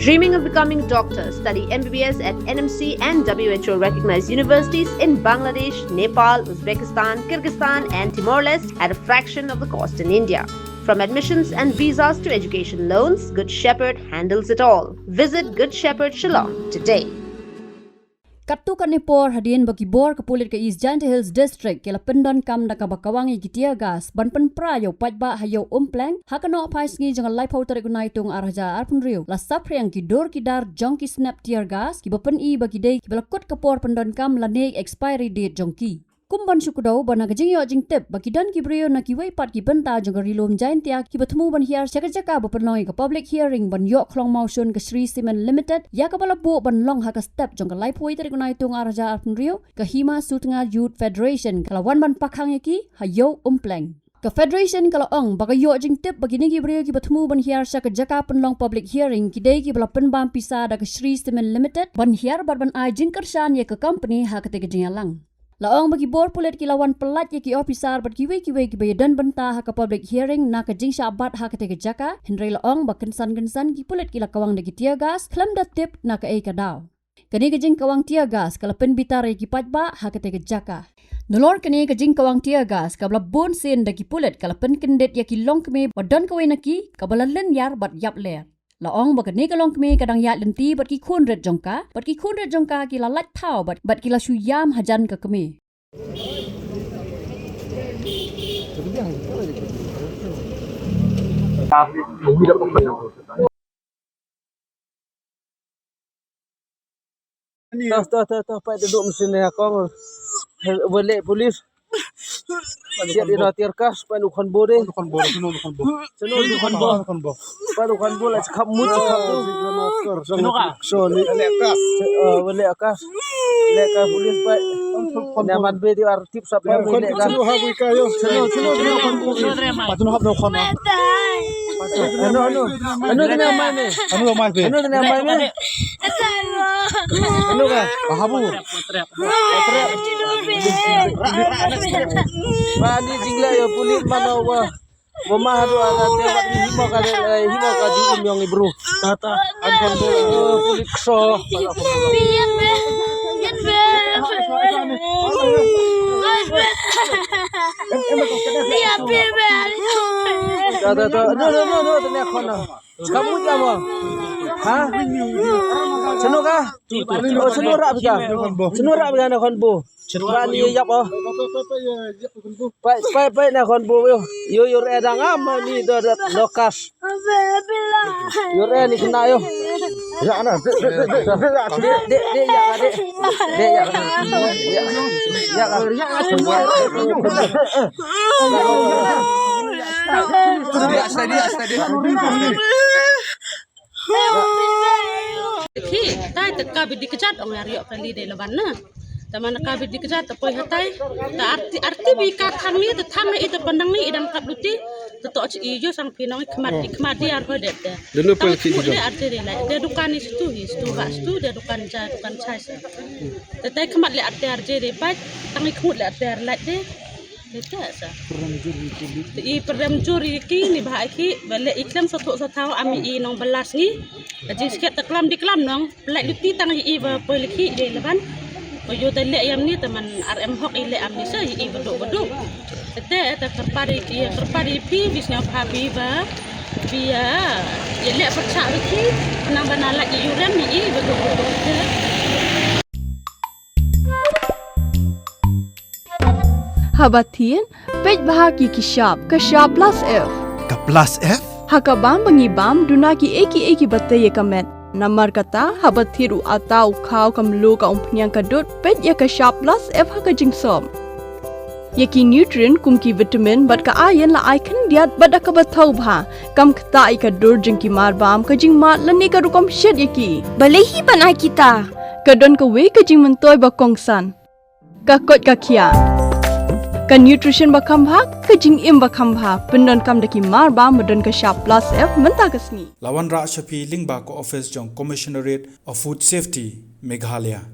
Dreaming of becoming doctor? Study MBBS at NMC and WHO recognized universities in Bangladesh, Nepal, Uzbekistan, Kyrgyzstan and Timor-Leste at a fraction of the cost in India. From admissions and visas to education loans, Good Shepherd handles it all. Visit Good Shepherd Shillong today. Kartu kanepor hadian bagi bor kepulit ke East Giant Hills District kela pendon kam da kabakawangi gitia gas ban pen prayo pajba hayo umplang hakano pais ngi jangan lai pauter gunai tung arja arpun riu la sapriang ki dor ki dar jongki snap tear gas ki bapen I bagi dei ki belakot kapor pendon kam la ne expiry date jongki kumban sukudau bana gajing yo jing tip bagi dan ki brio na ki wei pat ki benta jong rilom jain tia ki batmu ban hiar jaka bapen loi ke public hearing ban yo klong motion ke Sri Cement Limited ya ka bala bo ban long ha ka step jong lai poi ter gunai tung arja arpun riu ke hima sutnga youth federation kala wan ban pakhang ki hayo umplang ke federation kalau ong baga yo jing tip bagi ni ki brio ki batmu ban hiar jaka penlong public hearing ki dei ki bala pen bam pisa da ke Sri Cement Limited ban hiar ban ai jing kersan ye ke company ha ka te ke jingalang laong bagi bor pulit ki lawan pelat ye ki officer bat ki wei ki bayadan benta ha ka public hearing na ka jing syabat ha ka te ke jaka henry laong bakensan ki pulit ki la kawang de ki tia gas klam da tip na ka e ka daw kani ka jing kawang tia gas kala pen bitare ki pajba ha ka te ke jaka nolor kani ka jing kawang tia gas ka bla bon sen de ki pulit kala pen kendet ye ki long kme badan ka wei na ki ka balalen yar bat yap ler laong bakat ni kalong kami kadang yat lenti bat ki khun ret jongka ki la lat thau bat ki la shu yam hajan ka kami Tahu Pak duduk mesin ni aku boleh polis. Dia di natir kas Pak dukan bo deh. Dukan bo. Pak dukan bo lah cakap mut cakap tu. So ni boleh kas. Leka polis Pak. Nyaman be di artip sampai boleh kan. Ceno dukan bo. Patun hab no khona. Anu ni amai ni. Anu ni amai ni. Anu kan? Bahabu. Pani jingla ya pulit mana wa. Mama hadu ada tebat himo ka di yang ibru. Tata akan pulit kso. No, tanya khona. Kamu jamu? Hah? Senur kah? Senur rak bika? Senur rak bika nak konbo? Rani yap oh. Pai nak konbo yo. Yo edang ama ni do lokas. Yo ni kena yo. Ya ana. Dek ya. Khi tai tak kabit dikecat ong ariok kali de lawan na taman kabit dikecat tapoi hatai ta arti bi ka khang ni ta thang itu pandang ni idam kap luti to iyo sang pinong ikmat dia ar hodet de dulu polisi juga arti de dukan ni situ de dukan chai ta kmat le arti arje de pat tang ikmut le arti ar la de Letak sa. Perdam juri ki ni bahai ki balik iklam satu tahu ami I nong belas ni. Jadi sikit teklam diklam nong pelak luti tang I berleki di leban. Ojo telek ayam ni teman RM hok ile am ni sa I beduk. Tete terpari pi bisnya habi ba. Biya ya lek percak ki nang banala I yuran ni I beduk. Habatin, pej bahagi kishab, kashab plus F. Ka plus F? Hakabam bangibam dunaki eki batay kamet. Namar kata habathiru atau kau kamlu ka umpnyang kadut pej ya kashab plus F hakajing som. Yaki nutrient kumki vitamin bat ka ayan la icon diat bat akabatau bha. Kam kata ikadur jengki marbam kajing mat lani karukom shed yaki. Balehi banai kita. Kadon ka we kajing mentoy bakongsan. Kakot kakia. Ka nutrition bakam bha kajing im bakam bha pendon kam daki marba medon ka sharp plus F menta kasni Lawan Ra Shafi Lingba ko office jong Commissionerate of Food Safety Meghalaya